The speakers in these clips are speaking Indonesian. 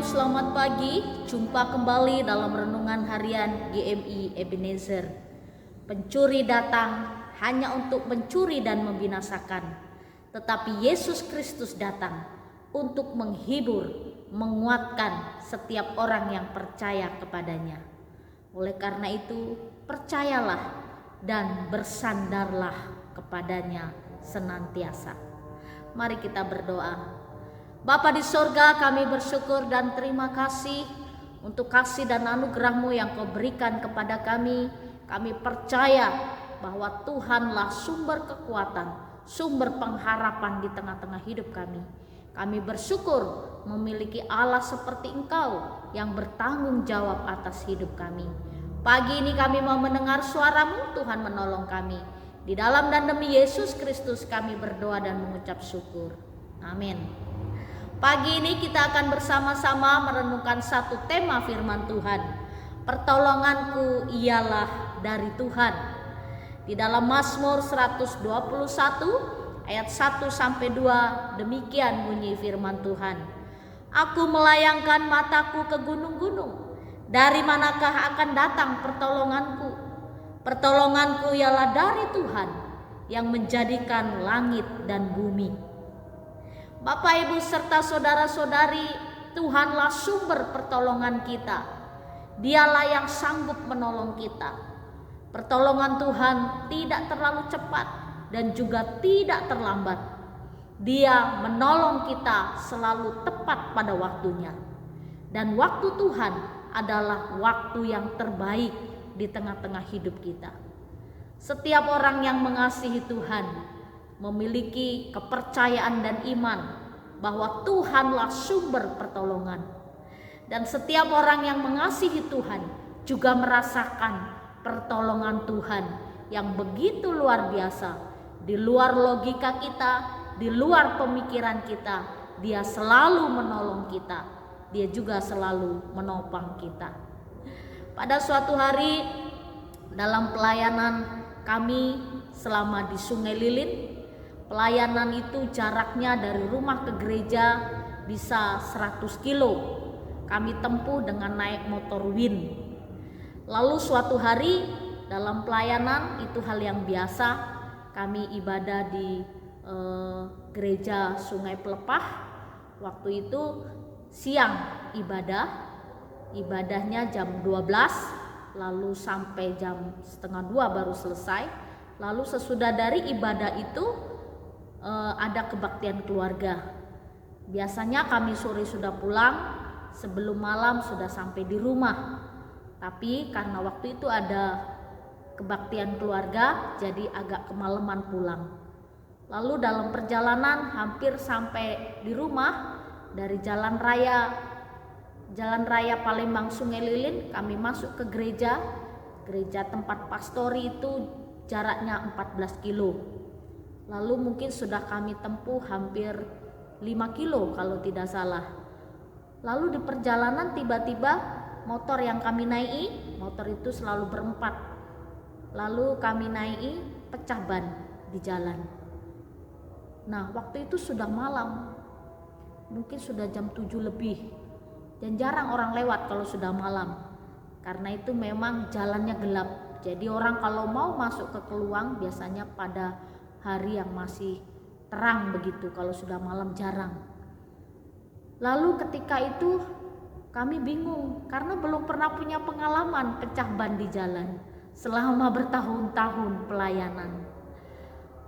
selamat pagi. Jumpa kembali dalam renungan harian GMI Ebenezer. Pencuri datang hanya untuk mencuri dan membinasakan, tetapi Yesus Kristus datang untuk menghibur, menguatkan setiap orang yang percaya kepadanya. Oleh karena itu, percayalah dan bersandarlah kepadanya senantiasa. Mari kita berdoa. Bapa di sorga, kami bersyukur dan terima kasih untuk kasih dan anugerah-Mu yang Kau berikan kepada kami. Kami percaya bahwa Tuhanlah sumber kekuatan, sumber pengharapan di tengah-tengah hidup kami. Kami bersyukur memiliki Allah seperti Engkau yang bertanggung jawab atas hidup kami. Pagi ini kami mau mendengar suara-Mu, Tuhan menolong kami. Di dalam dan demi Yesus Kristus kami berdoa dan mengucap syukur. Amin. Pagi ini kita akan bersama-sama merenungkan satu tema firman Tuhan. Pertolonganku ialah dari Tuhan. Di dalam Mazmur 121 ayat 1 sampai 2 demikian bunyi firman Tuhan. Aku melayangkan mataku ke gunung-gunung. Dari manakah akan datang pertolonganku? Pertolonganku ialah dari Tuhan yang menjadikan langit dan bumi. Bapak, Ibu, serta saudara-saudari, Tuhanlah sumber pertolongan kita. Dialah yang sanggup menolong kita. Pertolongan Tuhan tidak terlalu cepat dan juga tidak terlambat. Dia menolong kita selalu tepat pada waktunya. Dan waktu Tuhan adalah waktu yang terbaik di tengah-tengah hidup kita. Setiap orang yang mengasihi Tuhan memiliki kepercayaan dan iman bahwa Tuhanlah sumber pertolongan. Dan setiap orang yang mengasihi Tuhan juga merasakan pertolongan Tuhan yang begitu luar biasa. Di luar logika kita, di luar pemikiran kita, Dia selalu menolong kita. Dia juga selalu menopang kita. Pada suatu hari dalam pelayanan kami selama di Sungai Lilin, pelayanan itu jaraknya dari rumah ke gereja bisa 100 kilo. Kami tempuh dengan naik motor Win. Lalu suatu hari dalam pelayanan itu hal yang biasa. Kami ibadah di gereja Sungai Pelepah. Waktu itu siang ibadahnya jam 12, lalu sampai jam setengah 2 baru selesai. Lalu sesudah dari ibadah itu ada kebaktian keluarga. Biasanya kami sore sudah pulang, sebelum malam sudah sampai di rumah. Tapi karena waktu itu ada kebaktian keluarga, jadi agak kemalaman pulang. Lalu dalam perjalanan hampir sampai di rumah, dari jalan raya Palembang Sungai Lilin, kami masuk ke gereja tempat pastori itu jaraknya 14 kilo. Lalu mungkin sudah kami tempuh hampir 5 kilo kalau tidak salah. Lalu di perjalanan tiba-tiba motor yang kami naiki, motor itu selalu berempat. Lalu kami naiki, pecah ban di jalan. Nah, waktu itu sudah malam. Mungkin sudah jam 7 lebih. Dan jarang orang lewat kalau sudah malam. Karena itu memang jalannya gelap. Jadi orang kalau mau masuk ke Keluang biasanya pada hari yang masih terang begitu, kalau sudah malam jarang. Lalu ketika itu kami bingung karena belum pernah punya pengalaman pecah ban di jalan selama bertahun-tahun pelayanan.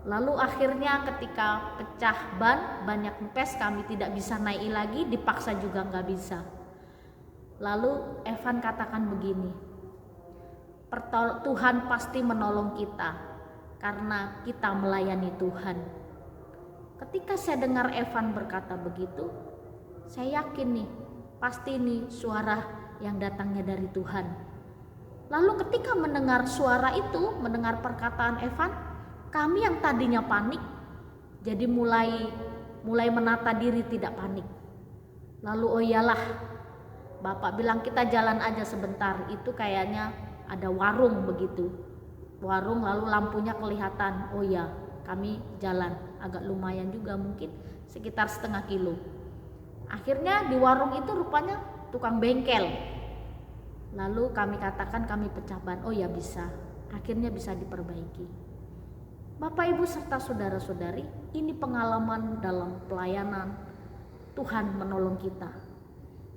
Lalu akhirnya ketika pecah ban yang kempes, kami tidak bisa naik lagi, dipaksa juga nggak bisa. Lalu Evan katakan begini, Tuhan pasti menolong kita karena kita melayani Tuhan. Ketika saya dengar Evan berkata begitu, saya yakin nih, pasti nih suara yang datangnya dari Tuhan. Lalu ketika mendengar suara itu, mendengar perkataan Evan, kami yang tadinya panik, jadi mulai menata diri tidak panik. Lalu oh iyalah, Bapak bilang kita jalan aja sebentar, itu kayaknya ada warung begitu. Warung lalu lampunya kelihatan. Oh ya, kami jalan agak lumayan juga, mungkin sekitar setengah kilo. Akhirnya di warung itu rupanya tukang bengkel. Lalu kami katakan kami pecah ban. Oh ya bisa. Akhirnya bisa diperbaiki. Bapak Ibu serta saudara-saudari, ini pengalaman dalam pelayanan. Tuhan menolong kita.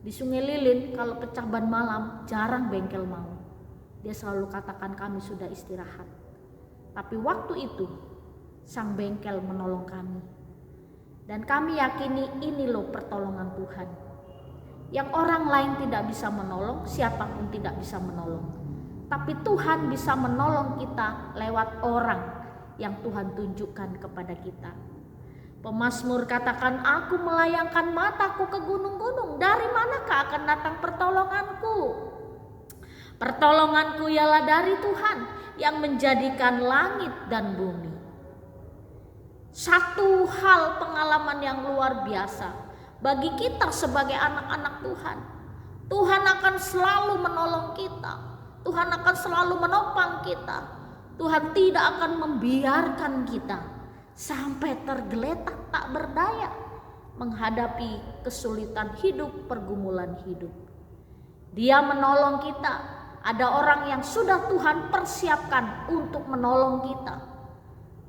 Di Sungai Lilin kalau pecah ban malam jarang bengkel mau. Dia selalu katakan kami sudah istirahat. Tapi waktu itu sang bengkel menolong kami. Dan kami yakini ini loh pertolongan Tuhan. Yang orang lain tidak bisa menolong, siapapun tidak bisa menolong. Tapi Tuhan bisa menolong kita lewat orang yang Tuhan tunjukkan kepada kita. Pemazmur katakan, aku melayangkan mataku ke gunung-gunung. Dari manakah akan datang pertolonganku? Pertolonganku ialah dari Tuhan yang menjadikan langit dan bumi. Satu hal pengalaman yang luar biasa. Bagi kita sebagai anak-anak Tuhan, Tuhan akan selalu menolong kita. Tuhan akan selalu menopang kita. Tuhan tidak akan membiarkan kita sampai tergeletak tak berdaya menghadapi kesulitan hidup, pergumulan hidup. Dia menolong kita. Ada orang yang sudah Tuhan persiapkan untuk menolong kita.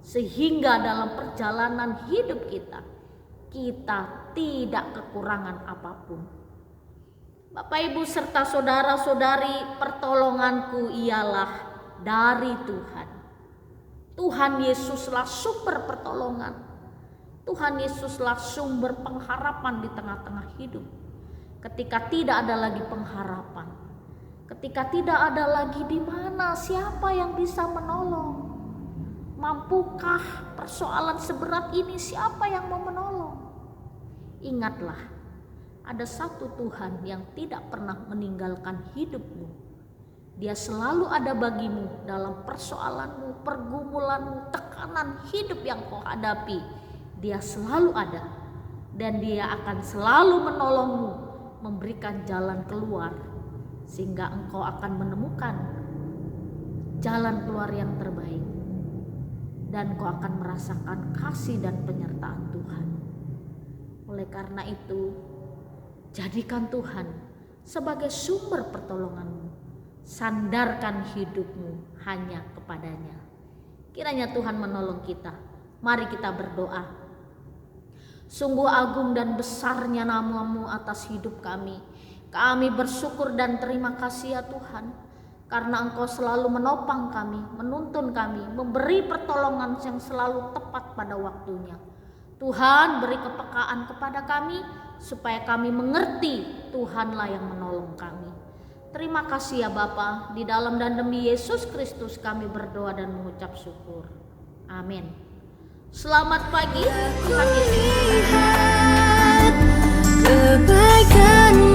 Sehingga dalam perjalanan hidup kita tidak kekurangan apapun. Bapak Ibu serta saudara-saudari, pertolonganku ialah dari Tuhan. Tuhan Yesuslah sumber pertolongan. Tuhan Yesuslah sumber pengharapan di tengah-tengah hidup. Ketika tidak ada lagi pengharapan, ketika tidak ada lagi di mana siapa yang bisa menolong. Mampukah persoalan seberat ini, siapa yang mau menolong? Ingatlah, ada satu Tuhan yang tidak pernah meninggalkan hidupmu. Dia selalu ada bagimu dalam persoalanmu, pergumulanmu, tekanan hidup yang kau hadapi. Dia selalu ada dan dia akan selalu menolongmu, memberikan jalan keluar sehingga engkau akan menemukan jalan keluar yang terbaik. Dan kau akan merasakan kasih dan penyertaan Tuhan. Oleh karena itu, jadikan Tuhan sebagai sumber pertolonganmu. Sandarkan hidupmu hanya kepadanya. Kiranya Tuhan menolong kita. Mari kita berdoa. Sungguh agung dan besarnya nama-Mu atas hidup kami. Kami bersyukur dan terima kasih ya Tuhan. Karena Engkau selalu menopang kami, menuntun kami, memberi pertolongan yang selalu tepat pada waktunya. Tuhan beri kepekaan kepada kami, supaya kami mengerti Tuhanlah yang menolong kami. Terima kasih ya Bapa, di dalam dan demi Yesus Kristus kami berdoa dan mengucap syukur. Amin. Selamat pagi, Tuhan Yesus.